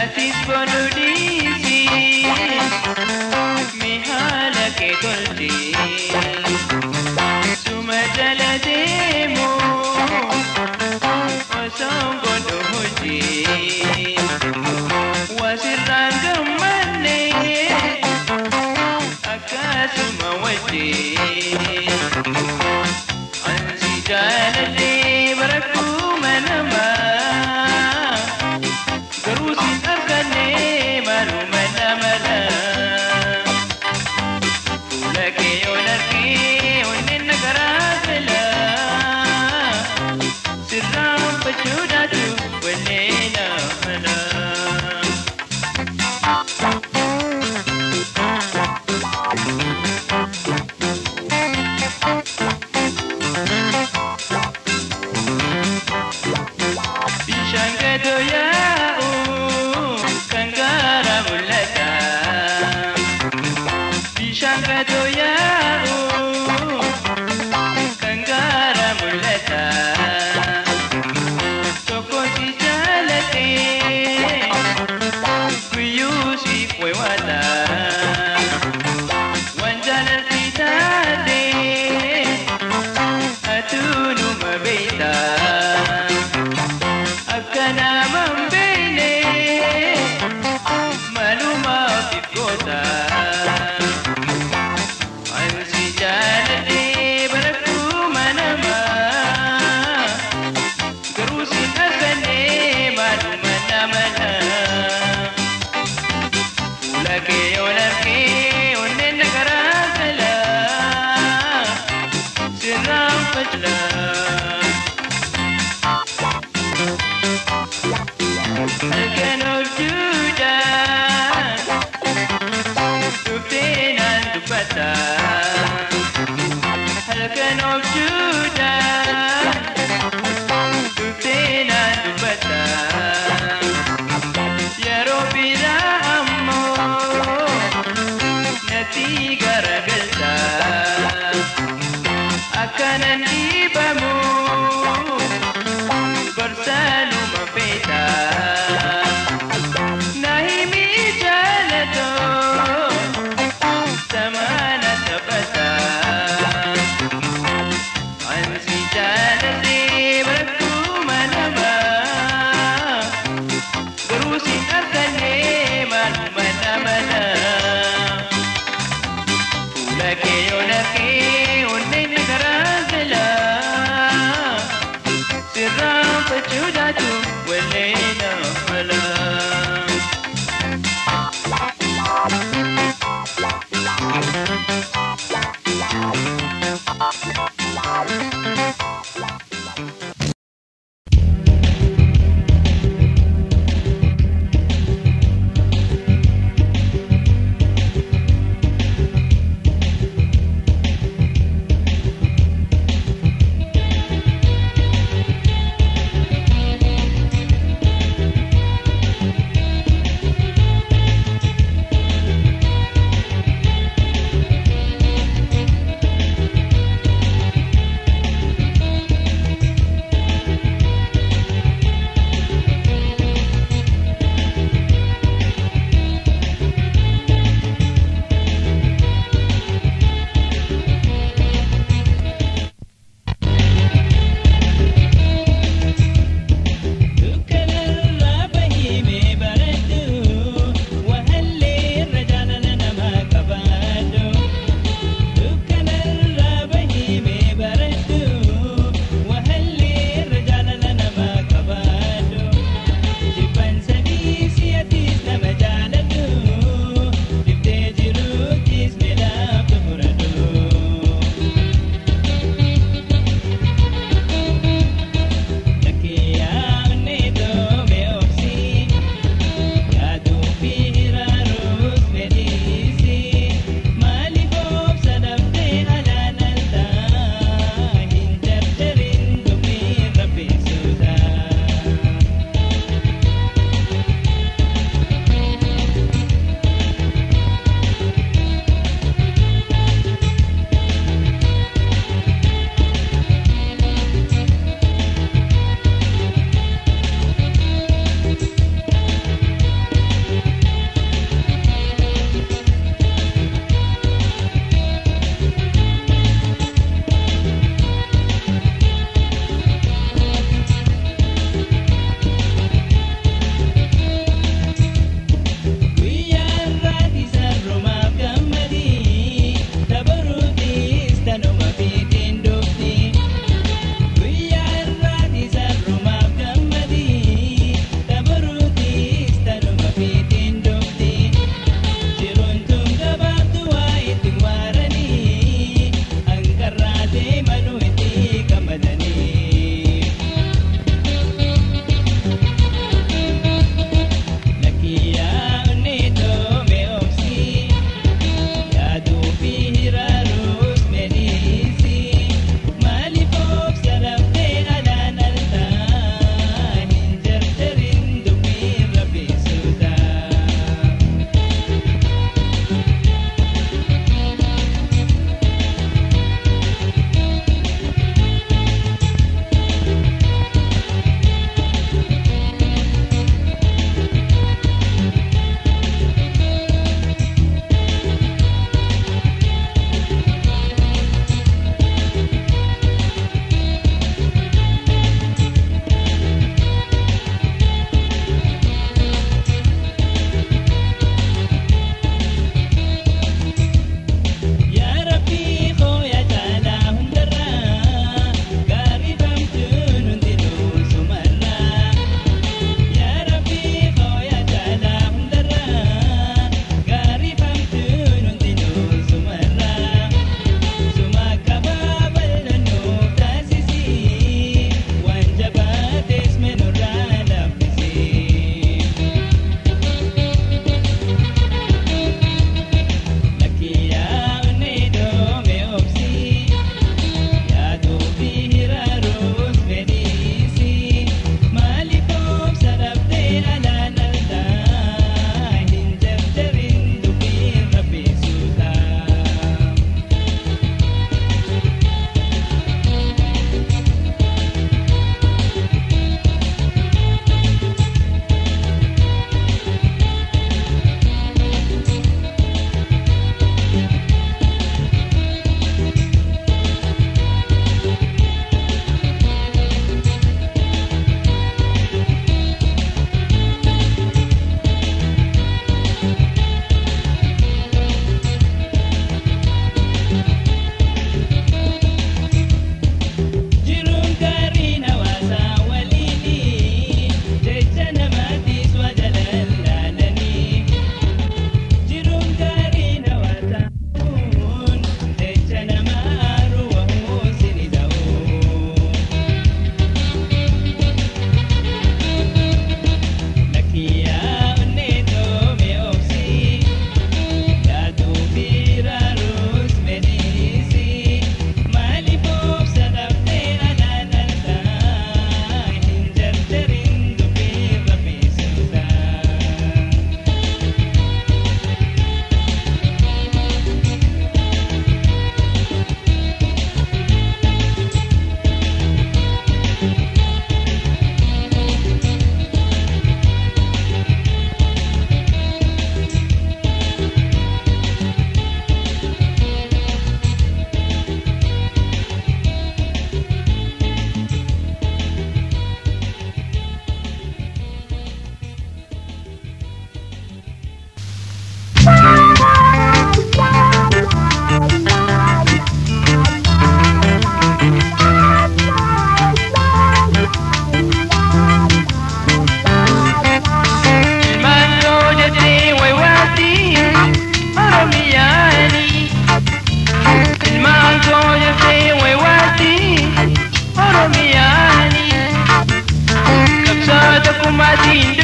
Atis bonudisi mihala ke tolti sumadala demo osongo dohuji wasiranga mane akasuma waji ansi jalale baraku manama garusi arkane maru manamala ulake onake onnen garagala sirram pachudatu walena mana Garus in Asane, Madumana.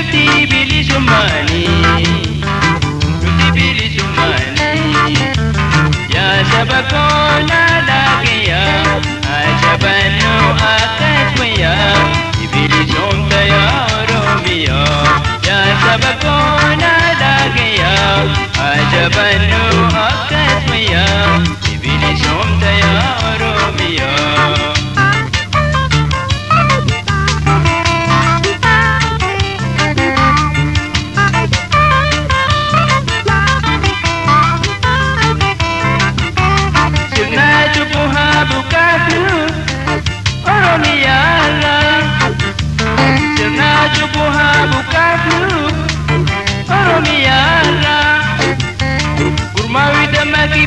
nuti bilisummaani yaa saba koo na dhagayaa ajabannu akkas wayyaa bilisumta yaa Oromiyaa yaa saba koo na dhagayaa ajabannu akkas wayyaa bilisumta yaa Oromiyaa.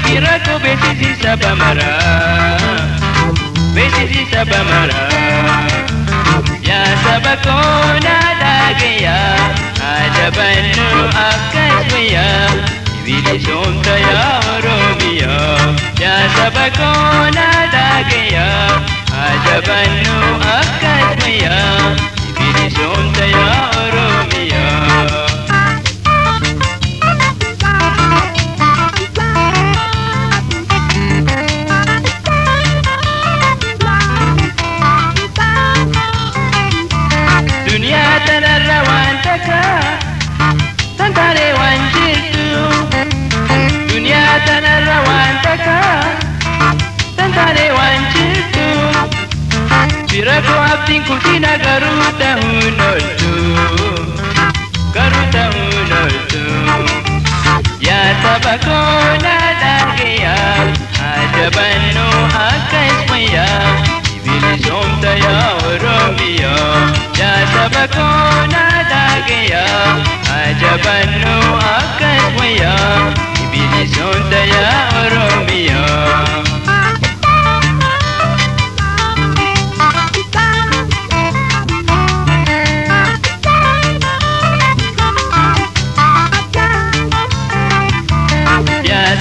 Birato besisi sabamara ya sabakona dagaya ajabannu akkas wayya bilisumta ya Oromiyaa ya sabakona dagaya ajabannu akkas wayya bilisumta ya Oromiyaa. Birato abdin kutina garuta hunoltu ya sabakona dagaya ajabannu akkas wayya bilisumta ya Oromiyaa ya sabakona dagaya ajabannu akkas wayya bilisumta ya Oromiyaa.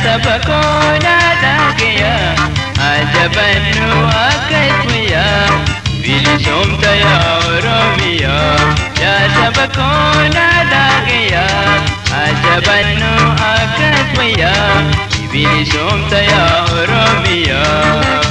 Sabakona dagaya ajabannu akkas wayya bilisumta ya Oromiyaa ya sabakona dagaya ajabannu akkas wayya bilisumta ya Oromiyaa.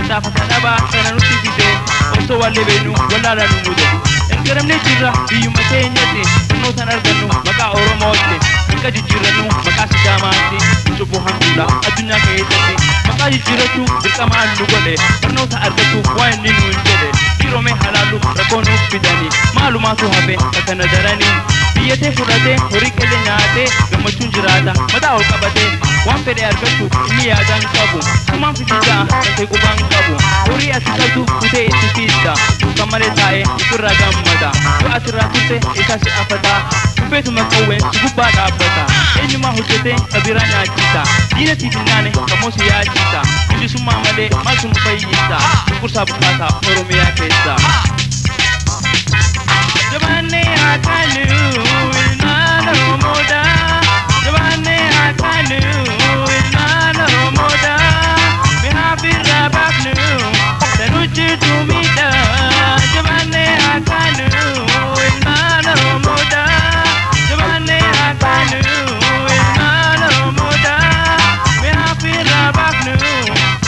Fatana kana nuti fide oso wale benu wala la numude engaram ne jirra biyu matenyati no tanar ganu maka oromote inka jirranu maka sidamati subu hamdula adunya kayetati maka jirratu dirkama lugole no ta argatu wayni nunjede diro me halalu rakono fidani malumatu habe kana darani biyete furate horikele nyaate gamachun jirata mada ol kabate wan pede argatu ni adan kabu kuma fitija te kubang kabu ori asikatu kute isikita kamare tae ikura gamada wa asratute ikasi afata kupetu makowe kubada abata enyuma hujete kabiranya kita dina titinane kamosi ya kita ndi suma male masun fayita kursa bukata oromia kesa Jabane akanu ilmana romoda Jabane akanu ilmana romoda Mihafira baknu Tanuchi tumida Jabane akanu ilmana romoda Jabane akanu ilmana romoda Mihafira baknu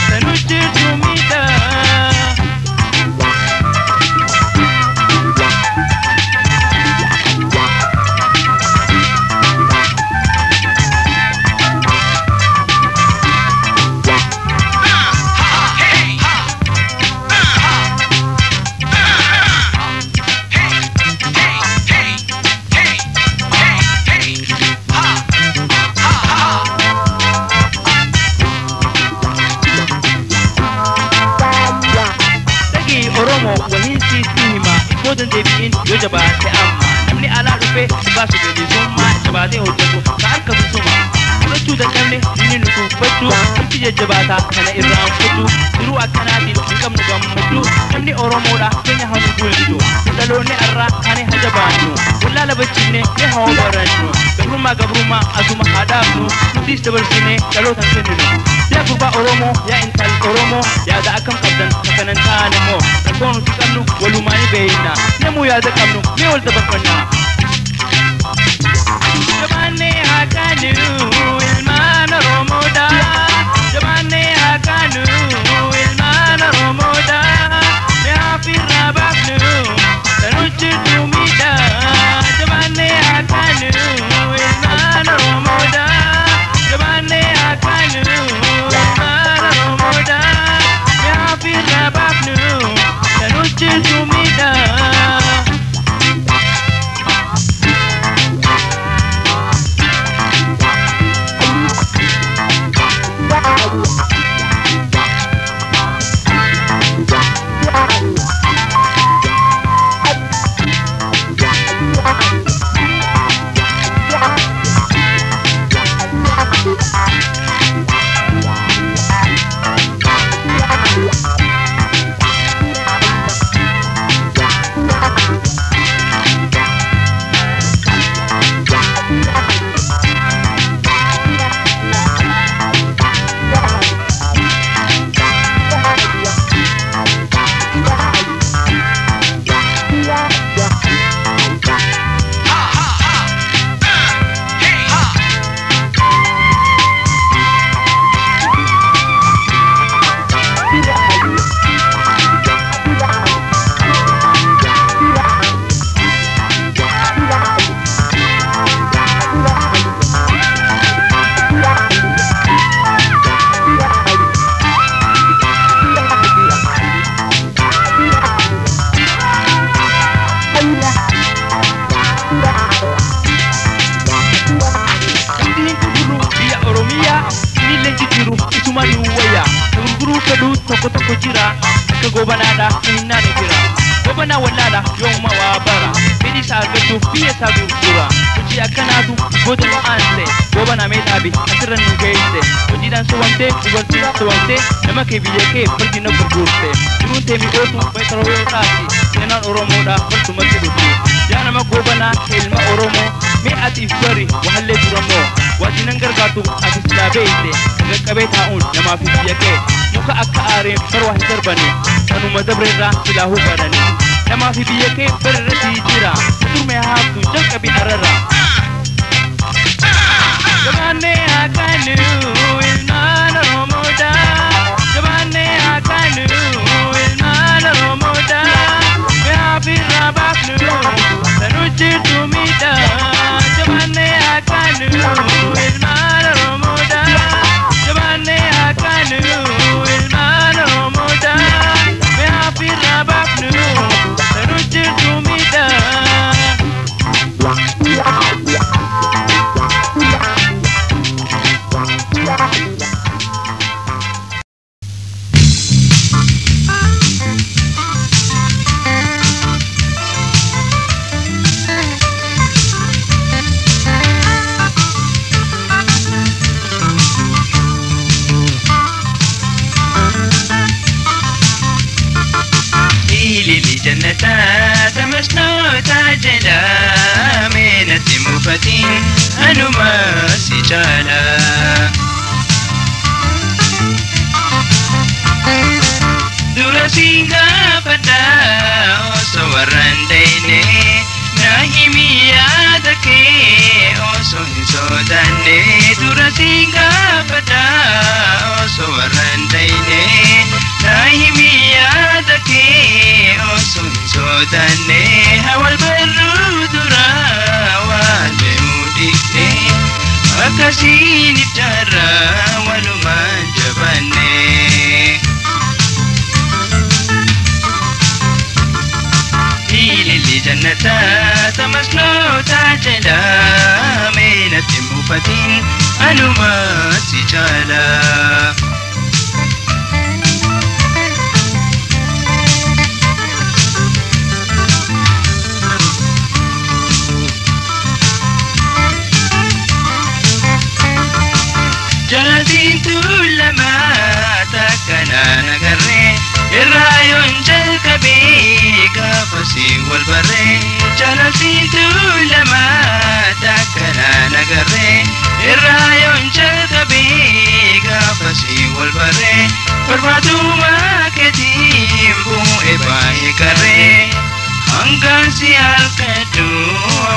Tanuchi tumida Debiin yo jabate amma namni ala rufe basu gedi summa jabate hojjatu ka suma rutu da namni ninu ku fatu kije jabata kana irran futu duru akanati kam nu gammudu namni oromo da kenya hanu guldu dalone arra kane hajabanu wallala bacine ne hawaranno gabruma azuma hadabnu dis tabarsine dalo tansenu ya kurba oromo ya intal oromo ya da akam kabdan kanan tanemo konu tikanu walumani beina nemu ya da kamnu me wal tabakana Jabane akanu ilmana romoda Jabane akanu ilmana romoda me hafira baknu tanuchi tumida Jabane akanu ilmana romoda Jabane akanu ilmana romoda me hafira baknu tanuchi tumida Jira ka gobanada inna ne jira gobana wallada yoma wa bara bidi sa gatu fiye sa gura uji akana du godano ante gobana me tabi asiran nu geite uji dan suwante ugonti suwante nama ke biye ke pergi no pergurte turunte mi otu betro rotati senan oromo da pertu makiduti jana ma gobana ilma oromo me ati fari wahalle duramo wajinan gargatu asisla beite gakabe taun nama fi biye ke muka akka are farwa harbani kanu madabrira ilahu barani nama fi biyake barrati jira turme haftu janka bi arara Jabane akanu ilmana romoda Jabane akanu إلي جنة تمشنا تاجلا من مفتين أنما سجالا Durasinga pada oso warandene Nahimiya dake oso hinsodane Durasinga pada oso warandene Nahimiya dake oso hinsodane Hawal baru dura wale mudikne Akasinip jara waluman jabane جنة تمسلو تاجلا من مفتين أنما سجالا جلدين تولما تكنا نغري الرايون جلكبي كافسي والبري جلدين تولما تكنا نغري الرايون جلكبي كافسي والبري فرماتو ما كتيم بو إباي كري هنگان سيال كدو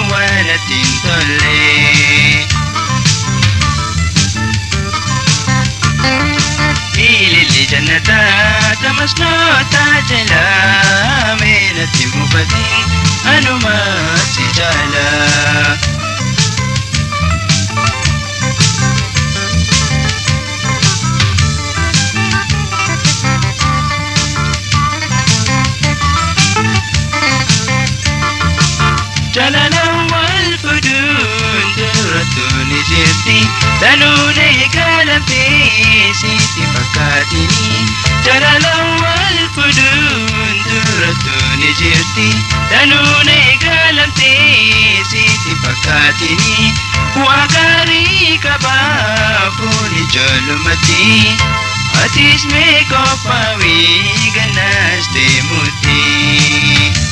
ولتين تولي إلي جنة تمسنا تاجلا من مفتين أنما سجالا جلالا والفدون درتون جرتي تنوني كلمتي سيتي فكاتني جلالا والفدون درتون جرتي تنوني كلمتي سيتي فكاتني وأكاري كبافوني جلمتي أتيس ميكو فاوي غناش تيموتي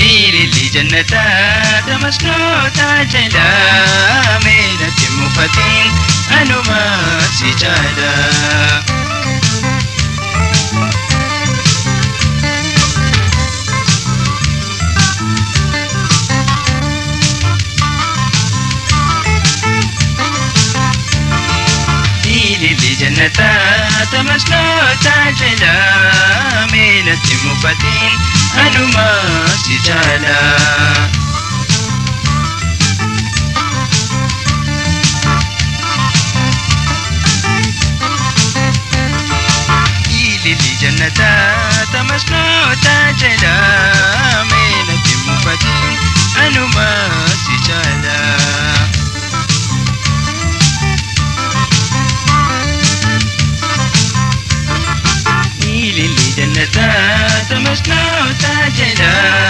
إلي جنة تمسلو تاجلا من مفتين أنما سجالا إلي جنة تمسلو تاجلا من مفتين أنما سجالا إلي جنة تمسلو تاجلا من مفتين أنما سجالا إلي جنة تمسلو تاجلا